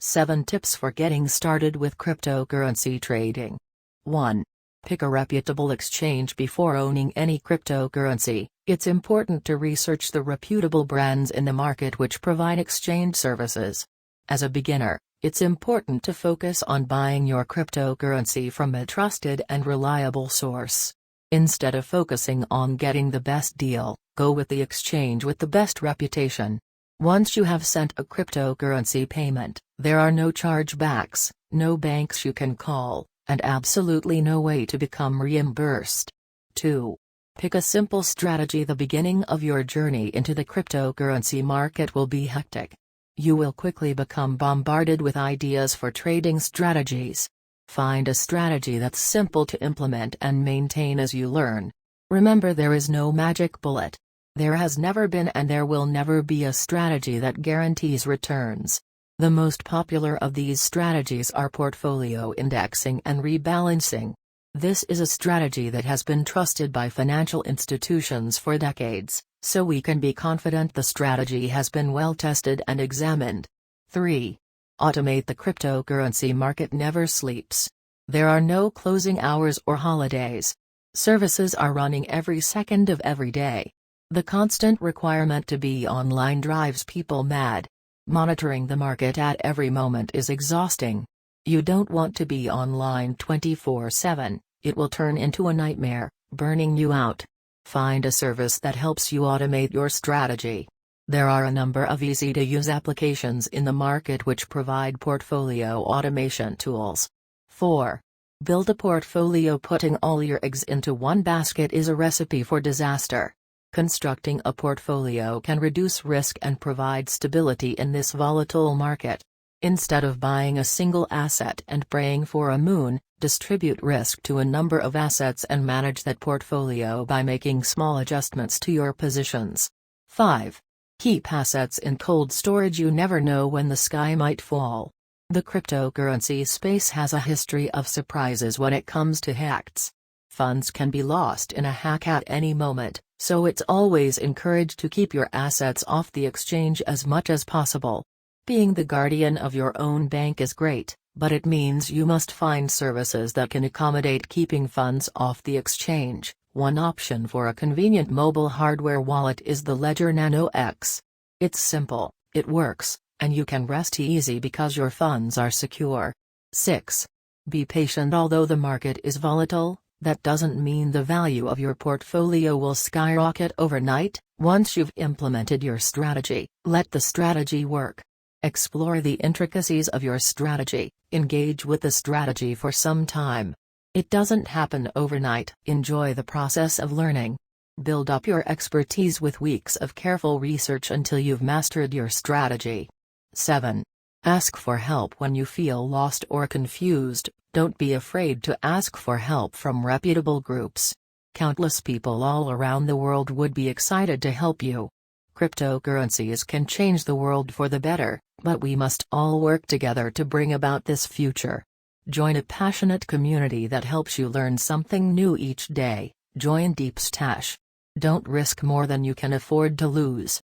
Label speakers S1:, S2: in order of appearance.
S1: 7 Tips for Getting Started with Cryptocurrency Trading. 1. Pick a reputable exchange before owning any cryptocurrency. It's important to research the reputable brands in the market which provide exchange services. As a beginner, it's important to focus on buying your cryptocurrency from a trusted and reliable source. Instead of focusing on getting the best deal, go with the exchange with the best reputation. Once you have sent a cryptocurrency payment, there are no chargebacks, no banks you can call, and absolutely no way to become reimbursed. 2. Pick a simple strategy. The beginning of your journey into the cryptocurrency market will be hectic. You will quickly become bombarded with ideas for trading strategies. Find a strategy that's simple to implement and maintain as you learn. Remember, there is no magic bullet. There has never been and there will never be a strategy that guarantees returns. The most popular of these strategies are portfolio indexing and rebalancing. This is a strategy that has been trusted by financial institutions for decades, so we can be confident the strategy has been well tested and examined. 3. Automate. The cryptocurrency market never sleeps. There are no closing hours or holidays. Services are running every second of every day. The constant requirement to be online drives people mad. Monitoring the market at every moment is exhausting. You don't want to be online 24/7, it will turn into a nightmare, burning you out. Find a service that helps you automate your strategy. There are a number of easy-to-use applications in the market which provide portfolio automation tools. 4. Build a portfolio. Putting all your eggs into one basket is a recipe for disaster. Constructing a portfolio can reduce risk and provide stability in this volatile market. Instead of buying a single asset and praying for a moon, distribute risk to a number of assets and manage that portfolio by making small adjustments to your positions. 5. Keep assets in cold storage. You never know when the sky might fall. The cryptocurrency space has a history of surprises when it comes to hacks. Funds can be lost in a hack at any moment, so it's always encouraged to keep your assets off the exchange as much as possible. Being the guardian of your own bank is great, but it means you must find services that can accommodate keeping funds off the exchange. One option for a convenient mobile hardware wallet is the Ledger Nano X. It's simple, it works, and you can rest easy because your funds are secure. 6. Be patient. Although the market is volatile, that doesn't mean the value of your portfolio will skyrocket overnight. Once you've implemented your strategy, let the strategy work. Explore the intricacies of your strategy, engage with the strategy for some time. It doesn't happen overnight. Enjoy the process of learning. Build up your expertise with weeks of careful research until you've mastered your strategy. 7. Ask for help when you feel lost or confused. Don't be afraid to ask for help from reputable groups. Countless people all around the world would be excited to help you. Cryptocurrencies can change the world for the better, but we must all work together to bring about this future. Join a passionate community that helps you learn something new each day. Join Deep Stash. Don't risk more than you can afford to lose.